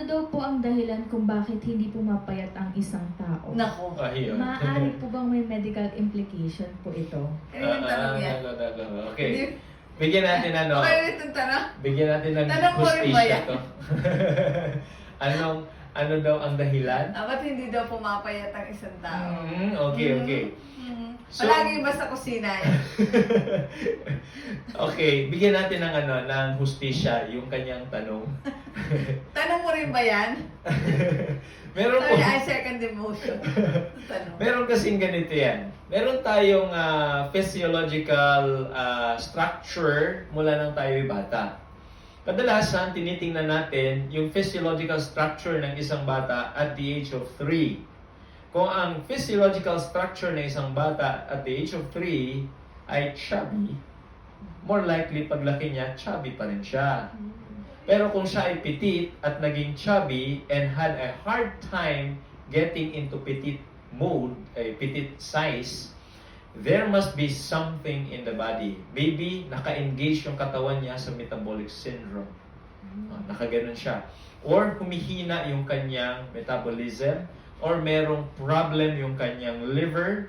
daw po ang dahilan kung bakit hindi pumapayat ang isang tao? Nako. Ayun. Maaari po bang may medical implication po ito? Ano yung tanong yan? Okay. Hindi. Bigyan natin ano. Okay ulit yung tanong. Bigyan natin ng Tanong mo rin ba hustisya yan? to. Ano daw ang dahilan? Ba't hindi daw pumapayat ang isang tao? Okay. So- Palagi ba sa kusina yan? Okay, bigyan natin ng ng hustisya yung kanyang tanong. Tanong mo rin ba yan? Meron po. Sorry, I second the motion. Tanong. Meron kasing ganito yan. Meron tayong physiological structure mula nang tayo'y bata. Kadalasan, tinitingnan natin yung physiological structure ng isang bata at the age of 3. Kung ang physiological structure ng isang bata at the age of 3 ay chubby, more likely paglaki niya, chubby pa rin siya. Pero kung siya ay petite at naging chubby and had a hard time getting into petite mode, petite size, there must be something in the body. Maybe naka-engage yung katawan niya sa metabolic syndrome. Nakaganon siya. Or humihina yung kanyang metabolism, or merong problem yung kanyang liver.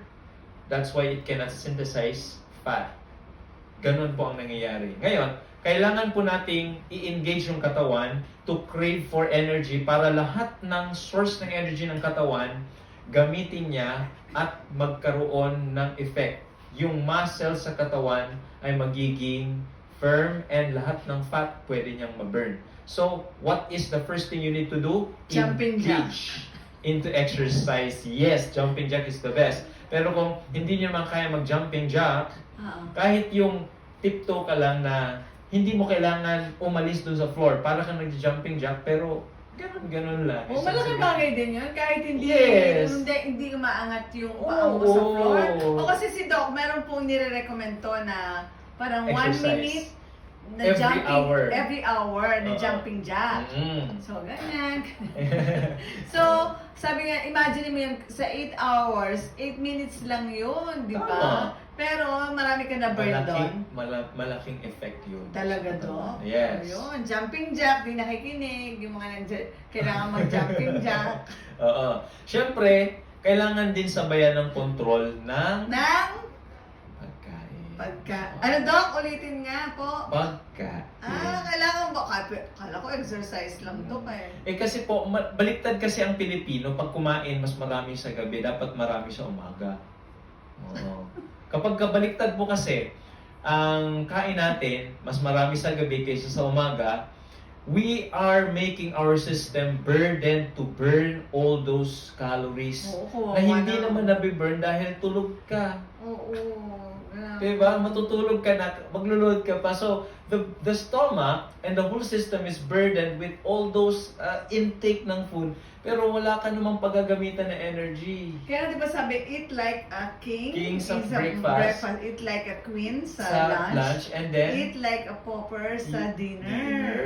That's why it cannot synthesize fat. Ganon po ang nangyayari. Ngayon, kailangan po nating i-engage yung katawan to crave for energy para lahat ng source ng energy ng katawan gamitin niya at magkaroon ng effect. Yung muscle sa katawan ay magiging firm and lahat ng fat pwede niyang ma-burn. So, what is the first thing you need to do? Jumping jack. Engage into exercise. Yes, jumping jack is the best. Pero kung hindi niyo naman kaya mag-jumping jack, kahit yung tiptoe ka lang na hindi mo kailangan umalis dun sa floor para kang nag-jumping jack, pero ganun lang. Malaking bagay din yun. Kahit hindi, Yes. hindi umaangat yung paa mo sa floor. O kasi si Doc, meron pong nire-recommend to na parang 1 Exercise. minute na Every jumping, hour. every hour na jumping jack. So, ganyan. So, sabi nga, imagine mo yun, sa 8 hours, 8 minutes lang yun, di ba? Tama. Pero marami ka na burn doon. Malaking effect yun. Talaga to? Yes. Ayun, jumping jack, di nakikinig. Yung mga kailangan mag-jumping jack. Oo. Siyempre, kailangan din sabayan ng control ng Nang pagkain. Ano Doc? Ulitin nga po. Pagkain. Kailangan ba? Kala ko exercise lang to eh. Kasi po, baliktad kasi ang Pilipino, pag kumain, mas marami sa gabi, dapat marami sa umaga. Oo. Kapag kabaliktad po kasi, ang kain natin, mas marami sa gabi kaysa sa umaga, we are making our system burden to burn all those calories na hindi naman nabiburn dahil tulog ka. Diba? Matutulog ka na, maglulod ka pa. So, the stomach and the whole system is burdened with all those intake ng food. Pero wala ka namang paggagamitan na energy. Kaya di ba sabi, eat like a king. King sa is a breakfast. Eat like a queen sa lunch. And then, eat like a pauper sa dinner. dinner.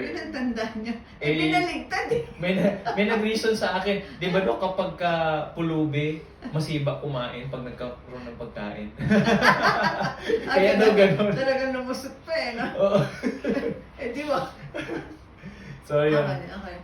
Yun ang tandaan nyo. Eh, Pinaligtad eh. may nag-reason sa akin, di ba no, kapag pulubi, masiba kumain pag nagkaroon ng pagkain. Kaya daw ganun. Talagang lumusot pa eh, no? Oo. Eh, di ba? So, yun. Okay.